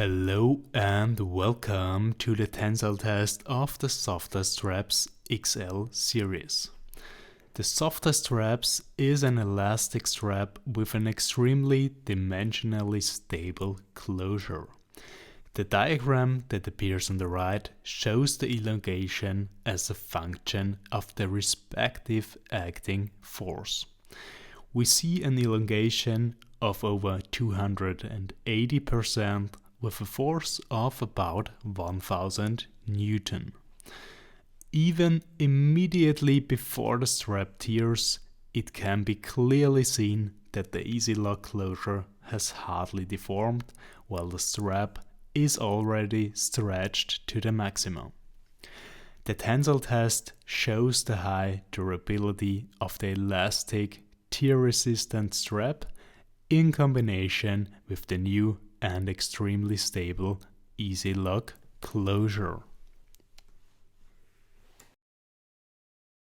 Hello and welcome to the tensile test of the SoftTie STRAPS XL series. The SoftTie STRAPS is an elastic strap with an extremely dimensionally stable closure. The diagram that appears on the right shows the elongation as a function of the respective acting force. We see an elongation of over 280% with a force of about 1000 Newton. Even immediately before the strap tears, it can be clearly seen that the easy lock closure has hardly deformed, while the strap is already stretched to the maximum. The tensile test shows the high durability of the elastic, tear-resistant strap in combination with the new and extremely stable easy lock closure.